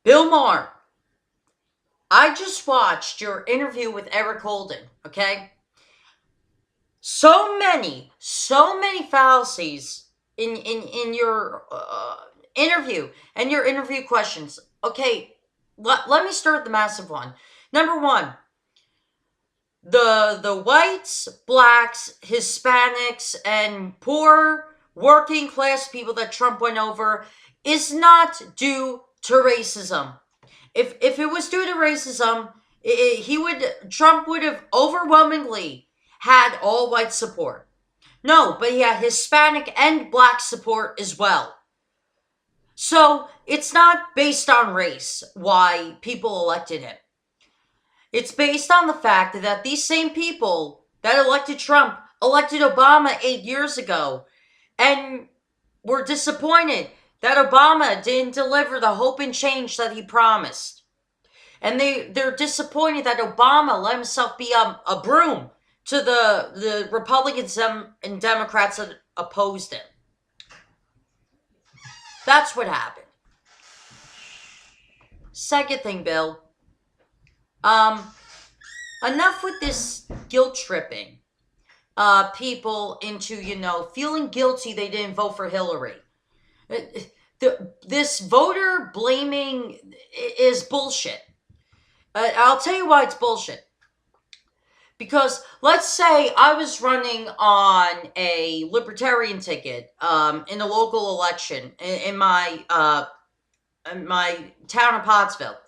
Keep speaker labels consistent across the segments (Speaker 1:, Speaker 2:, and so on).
Speaker 1: Bill Maher, I just watched your interview with Eric Holden, okay? So many fallacies in your interview and your interview questions. Okay, let me start the massive one. Number one, the whites, blacks, Hispanics, and poor working class people that Trump went over is not due to racism. If it was due to racism, Trump would have overwhelmingly had all white support. No, but he had Hispanic and black support as well. So it's not based on race why people elected him. It's based on the fact that these same people that elected Trump elected Obama 8 years ago and were disappointed that Obama didn't deliver the hope and change that he promised. And they're disappointed that Obama let himself be a broom to the Republicans and Democrats that opposed him. That's what happened. Second thing, Bill. Um, Enough with this guilt tripping people into, feeling guilty they didn't vote for Hillary. This voter blaming is bullshit. I'll tell you why it's bullshit. Because let's say I was running on a libertarian ticket in a local election in my town of Pottsville,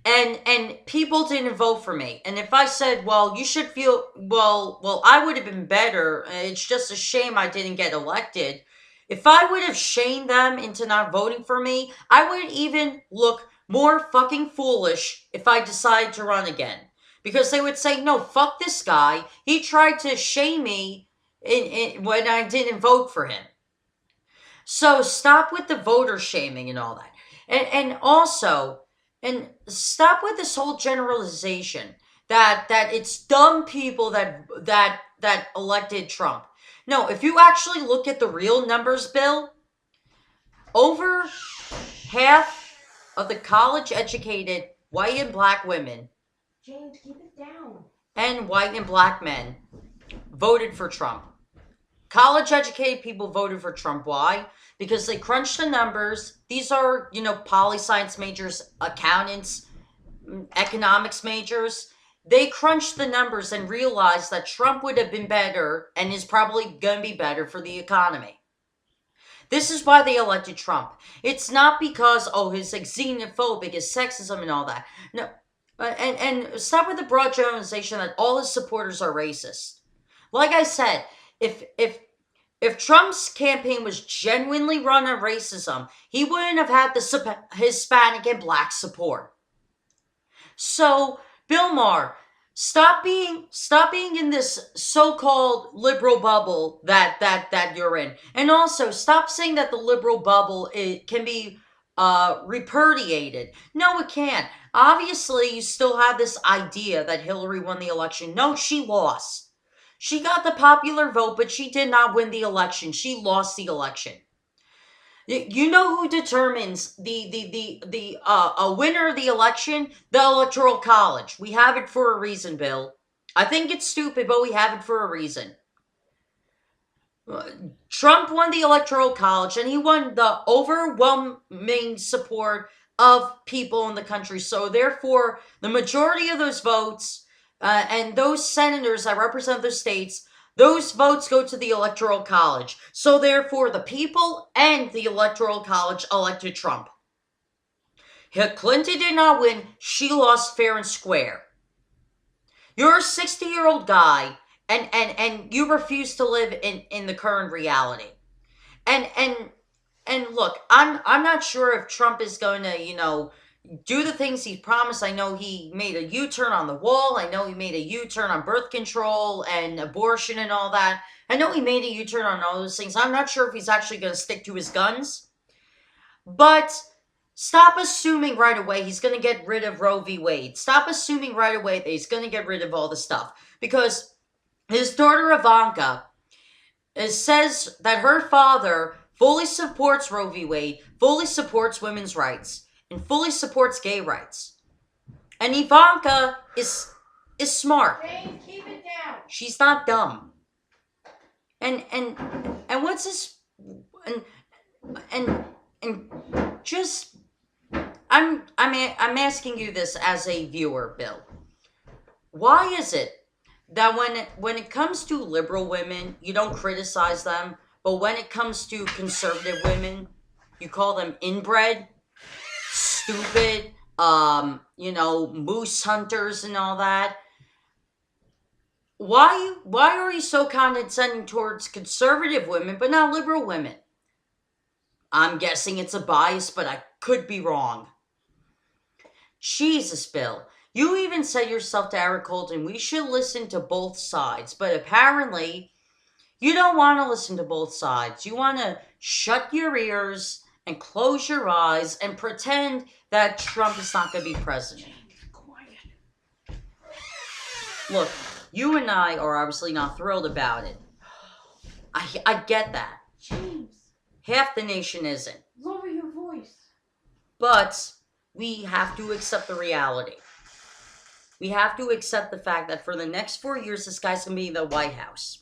Speaker 1: and people didn't vote for me. And if I said, well, you should feel well, I would have been better. It's just a shame I didn't get elected. If I would have shamed them into not voting for me, I would even look more fucking foolish if I decided to run again. Because they would say, no, fuck this guy. He tried to shame me when I didn't vote for him. So stop with the voter shaming and all that. And also, and stop with this whole generalization that it's dumb people that elected Trump. No, if you actually look at the real numbers, Bill, over half of the college educated white and black women
Speaker 2: James, keep it down.
Speaker 1: and white and black men voted for Trump. College educated people voted for Trump. Why? Because they crunched the numbers. These are, poli science majors, accountants, economics majors. They crunched the numbers and realized that Trump would have been better and is probably going to be better for the economy. This is why they elected Trump. It's not because, he's like xenophobic, his sexism and all that. No. And stop with the broad generalization that all his supporters are racist. Like I said, if Trump's campaign was genuinely run on racism, he wouldn't have had the Hispanic and black support. So, Bill Maher, stop being in this so-called liberal bubble that you're in, and also stop saying that the liberal bubble can be repudiated. No, it can't. Obviously, you still have this idea that Hillary won the election. No, she lost. She got the popular vote, but she did not win the election. She lost the election. You know who determines the a winner of the election? The Electoral College. We have it for a reason, Bill. I think it's stupid, but we have it for a reason. Trump won the Electoral College, and he won the overwhelming support of people in the country. So therefore, the majority of those votes and those senators that represent those states, those votes go to the Electoral College. So therefore, the people and the Electoral College elected Trump. Clinton did not win. She lost fair and square. You're a 60-year-old guy, and you refuse to live in the current reality. And look, I'm not sure if Trump is going to, do the things he promised. I know he made a U-turn on the wall. I know he made a U-turn on birth control and abortion and all that. I know he made a U-turn on all those things. I'm not sure if he's actually going to stick to his guns. But stop assuming right away he's going to get rid of Roe v. Wade. Stop assuming right away that he's going to get rid of all the stuff. Because his daughter Ivanka says that her father fully supports Roe v. Wade, fully supports women's rights. and fully supports gay rights. And Ivanka is smart.
Speaker 2: James, keep it down.
Speaker 1: She's not dumb. And what's this? And and just I'm asking you this as a viewer, Bill. Why is it that when it comes to liberal women, you don't criticize them, but when it comes to conservative women, you call them inbred, stupid, moose hunters and all that? Why are you so condescending towards conservative women but not liberal women? I'm guessing it's a bias, but I could be wrong. Jesus, Bill. You even said yourself to Eric Holden, we should listen to both sides, but apparently you don't want to listen to both sides. You want to shut your ears and close your eyes and pretend that Trump is not going to be president.
Speaker 2: Quiet.
Speaker 1: Look, you and I are obviously not thrilled about it. I get that.
Speaker 2: James,
Speaker 1: Half the nation isn't.
Speaker 2: lower your voice.
Speaker 1: But we have to accept the reality. We have to accept the fact that for the next 4 years, this guy's going to be in the White House.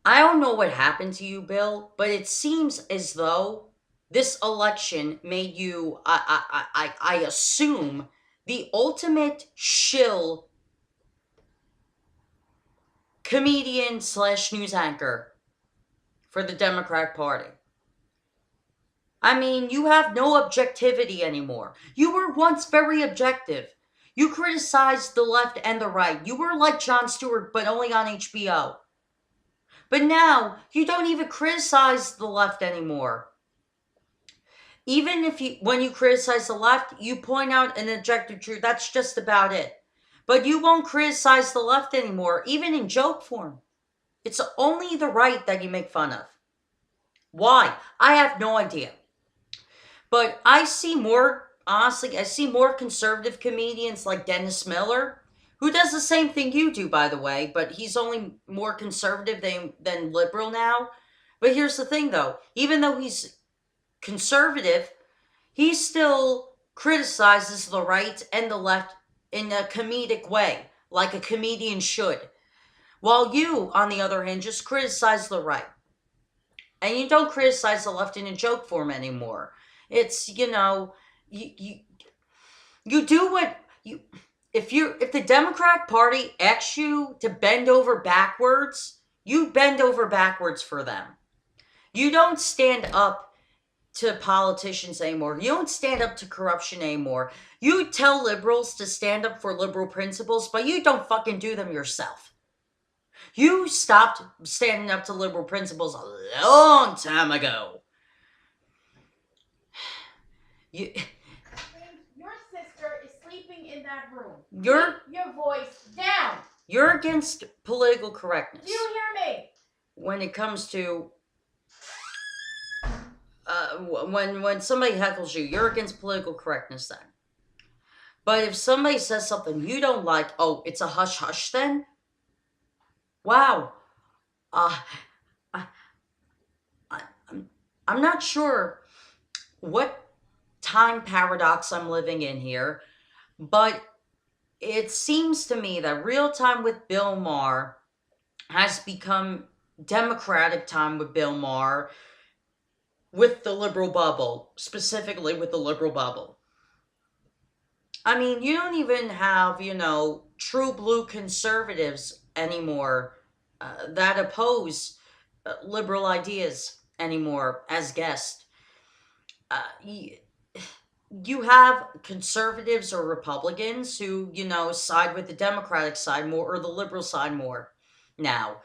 Speaker 1: I don't know what happened to you, Bill, but it seems as though this election made you, I assume, the ultimate shill comedian / news anchor for the Democratic Party. I mean, you have no objectivity anymore. You were once very objective. You criticized the left and the right. You were like Jon Stewart, but only on HBO. But now, you don't even criticize the left anymore. Even when you criticize the left, you point out an objective truth. That's just about it. But you won't criticize the left anymore, even in joke form. It's only the right that you make fun of. Why? I have no idea. But I see more conservative comedians like Dennis Miller, who does the same thing you do, by the way, but he's only more conservative than liberal now. But here's the thing, though. Even though he's conservative, he still criticizes the right and the left in a comedic way, like a comedian should. While you, on the other hand, just criticize the right. And you don't criticize the left in a joke form anymore. It's, you do what you... If the Democratic Party asks you to bend over backwards, you bend over backwards for them. You don't stand up to politicians anymore. You don't stand up to corruption anymore. You tell liberals to stand up for liberal principles, but you don't fucking do them yourself. You stopped standing up to liberal principles a long time ago.
Speaker 2: James, your sister is sleeping in that room.
Speaker 1: Keep
Speaker 2: your voice down.
Speaker 1: You're against political correctness.
Speaker 2: Do you hear me?
Speaker 1: When it comes to when somebody heckles you, you're against political correctness then. But if somebody says something you don't like, oh, it's a hush hush then? Wow. I, I'm not sure what time paradox I'm living in here, but it seems to me that real time with Bill Maher has become democratic time with Bill Maher with the liberal bubble, specifically with the liberal bubble. I mean, you don't even have, true blue conservatives anymore that oppose liberal ideas anymore as guests. You have conservatives or Republicans who, side with the Democratic side more or the liberal side more. Now,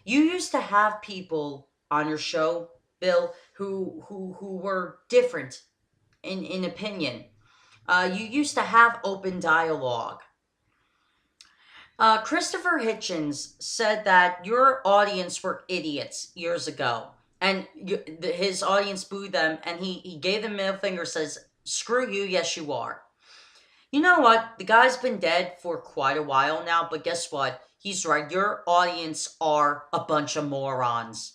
Speaker 1: you used to have people on your show, Bill, who were different in opinion. You used to have open dialogue. Christopher Hitchens said that your audience were idiots years ago. And his audience booed them, and he gave them middle finger, says, screw you, yes you are. You know what? The guy's been dead for quite a while now, but guess what? He's right. Your audience are a bunch of morons.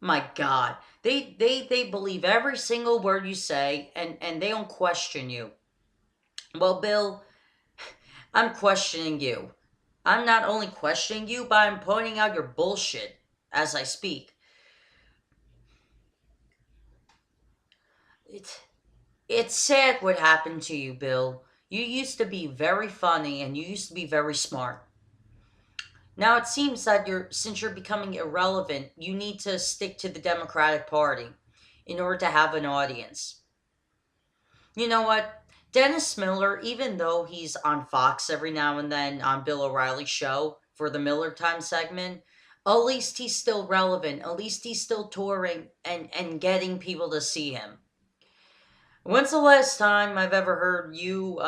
Speaker 1: My God, they believe every single word you say, and they don't question you. Well, Bill, I'm questioning you. I'm not only questioning you, but I'm pointing out your bullshit as I speak. It's it's sad what happened to you, Bill. You used to be very funny and you used to be very smart. Now it seems that since you're becoming irrelevant, you need to stick to the Democratic Party in order to have an audience. You know what? Dennis Miller, even though he's on Fox every now and then on Bill O'Reilly's show for the Miller Time segment, at least he's still relevant. At least he's still touring and getting people to see him. When's the last time I've ever heard you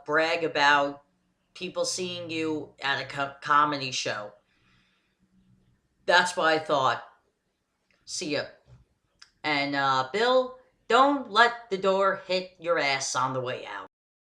Speaker 1: brag about people seeing you at a comedy show? That's what I thought. See ya. And Bill, don't let the door hit your ass on the way out.